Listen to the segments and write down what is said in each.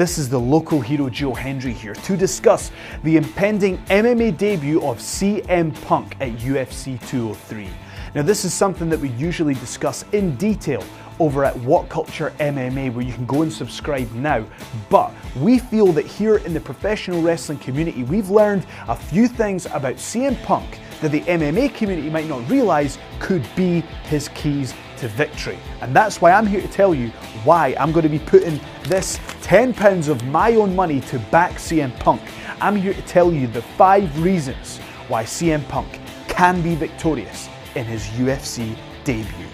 this is the local hero Joe Hendry here to discuss the impending MMA debut of CM Punk at UFC 203. Now this is something that we usually discuss in detail over at What Culture MMA, where you can go and subscribe now, but we feel that here in the professional wrestling community we've learned a few things about CM Punk that the MMA community might not realise could be his keys to victory. And that's why I'm here to tell you why I'm going to be putting this £10 of my own money to back CM Punk. I'm here to tell you the 5 reasons why CM Punk can be victorious in his UFC debut.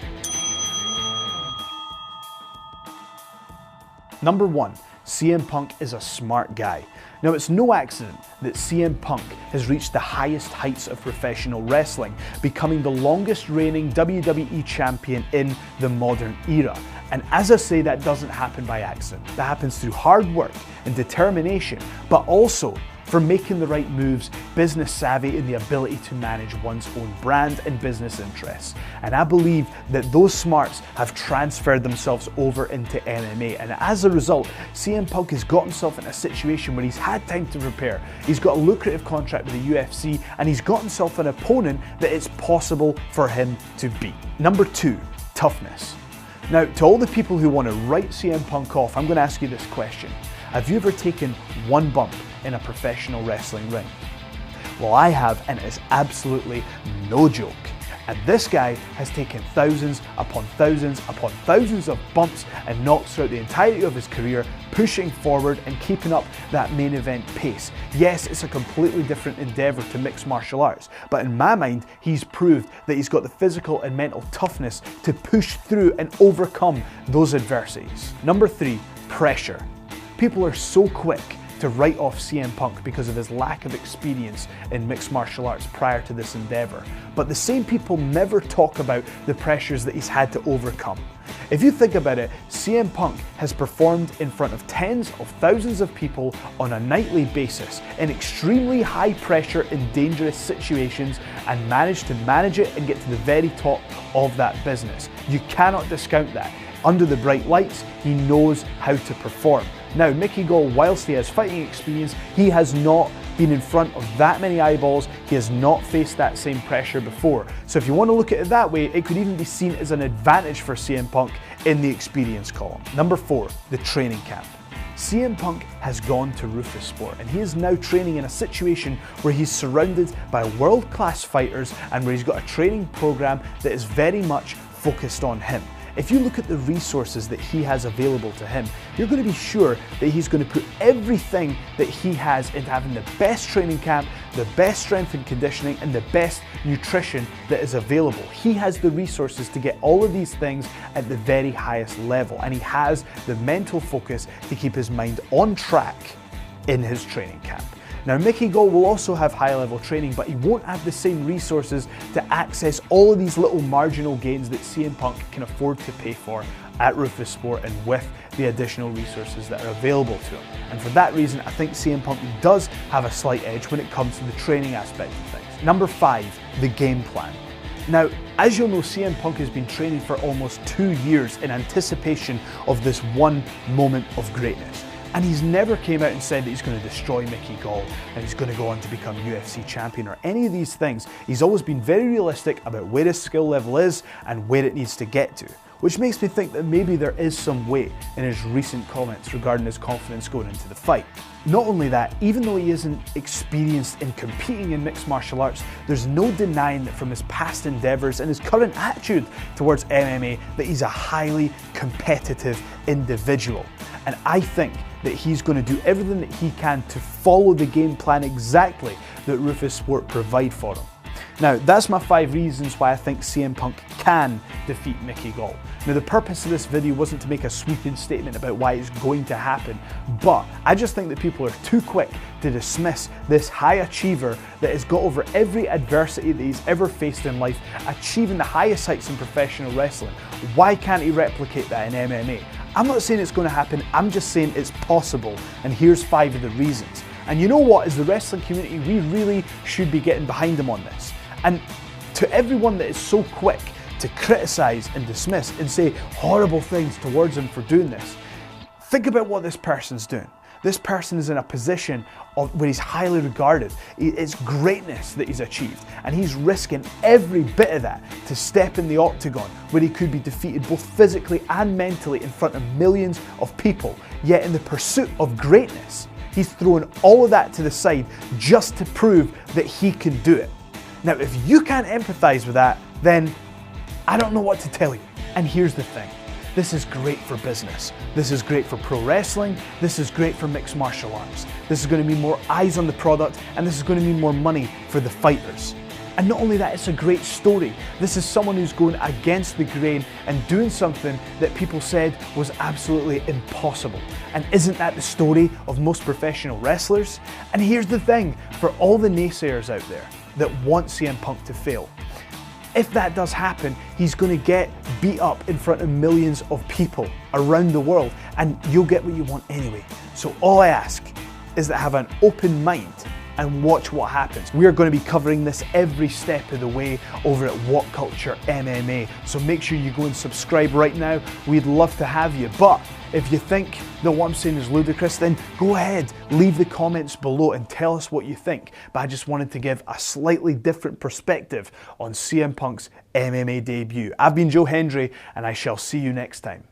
Number 1, CM Punk is a smart guy. Now it's no accident that CM Punk has reached the highest heights of professional wrestling, becoming the longest reigning WWE champion in the modern era. And as I say, that doesn't happen by accident. That happens through hard work and determination, but also for making the right moves, business savvy, and the ability to manage one's own brand and business interests. And I believe that those smarts have transferred themselves over into MMA. And as a result, CM Punk has got himself in a situation where he's had time to prepare. He's got a lucrative contract with the UFC, and he's got himself an opponent that it's possible for him to beat. Number 2, toughness. Now, to all the people who want to write CM Punk off, I'm going to ask you this question. Have you ever taken one bump in a professional wrestling ring? Well, I have, and it's absolutely no joke. And this guy has taken thousands upon thousands upon thousands of bumps and knocks throughout the entirety of his career, pushing forward and keeping up that main event pace. Yes, it's a completely different endeavour to mixed martial arts, but in my mind, he's proved that he's got the physical and mental toughness to push through and overcome those adversities. Number 3, pressure. People are so quick to write off CM Punk because of his lack of experience in mixed martial arts prior to this endeavour. But the same people never talk about the pressures that he's had to overcome. If you think about it, CM Punk has performed in front of tens of thousands of people on a nightly basis in extremely high pressure and dangerous situations and managed to manage it and get to the very top of that business. You cannot discount that. Under the bright lights, he knows how to perform. Now, Mickey Gall, whilst he has fighting experience, he has not been in front of that many eyeballs. He has not faced that same pressure before. So if you want to look at it that way, it could even be seen as an advantage for CM Punk in the experience column. Number 4, the training camp. CM Punk has gone to Rufus Sport, and he is now training in a situation where he's surrounded by world-class fighters and where he's got a training program that is very much focused on him. If you look at the resources that he has available to him, you're going to be sure that he's going to put everything that he has into having the best training camp, the best strength and conditioning, and the best nutrition that is available. He has the resources to get all of these things at the very highest level, and he has the mental focus to keep his mind on track in his training camp. Now, Mickey Gall will also have high-level training, but he won't have the same resources to access all of these little marginal gains that CM Punk can afford to pay for at Rufus Sport and with the additional resources that are available to him. And for that reason, I think CM Punk does have a slight edge when it comes to the training aspect of things. Number 5, the game plan. Now, as you'll know, CM Punk has been training for almost 2 years in anticipation of this one moment of greatness. And he's never came out and said that he's going to destroy Mickey Gall and he's going to go on to become UFC champion or any of these things. He's always been very realistic about where his skill level is and where it needs to get to, which makes me think that maybe there is some weight in his recent comments regarding his confidence going into the fight. Not only that, even though he isn't experienced in competing in mixed martial arts, there's no denying that from his past endeavours and his current attitude towards MMA that he's a highly competitive individual. And I think that he's going to do everything that he can to follow the game plan exactly that Rufus Sport provide for him. Now, that's my 5 reasons why I think CM Punk can defeat Mickey Gall. Now, the purpose of this video wasn't to make a sweeping statement about why it's going to happen, but I just think that people are too quick to dismiss this high achiever that has got over every adversity that he's ever faced in life, achieving the highest heights in professional wrestling. Why can't he replicate that in MMA? I'm not saying it's going to happen, I'm just saying it's possible, and here's 5 of the reasons. And you know what, as the wrestling community, we really should be getting behind him on this. And to everyone that is so quick to criticise and dismiss and say horrible things towards him for doing this, think about what this person's doing. This person is in a position where he's highly regarded. It's greatness that he's achieved, and he's risking every bit of that to step in the octagon where he could be defeated both physically and mentally in front of millions of people. Yet in the pursuit of greatness, he's throwing all of that to the side just to prove that he can do it. Now, if you can't empathize with that, then I don't know what to tell you. And here's the thing. This is great for business. This is great for pro wrestling. This is great for mixed martial arts. This is going to mean more eyes on the product, and this is going to mean more money for the fighters. And not only that, it's a great story. This is someone who's going against the grain and doing something that people said was absolutely impossible. And isn't that the story of most professional wrestlers? And here's the thing, for all the naysayers out there that want CM Punk to fail, if that does happen, he's going to get beat up in front of millions of people around the world, and you'll get what you want anyway. So all I ask is that have an open mind and watch what happens. We are going to be covering this every step of the way over at What Culture MMA. So make sure you go and subscribe right now. We'd love to have you. But if you think that what I'm saying is ludicrous, then go ahead, leave the comments below and tell us what you think. But I just wanted to give a slightly different perspective on CM Punk's MMA debut. I've been Joe Hendry, and I shall see you next time.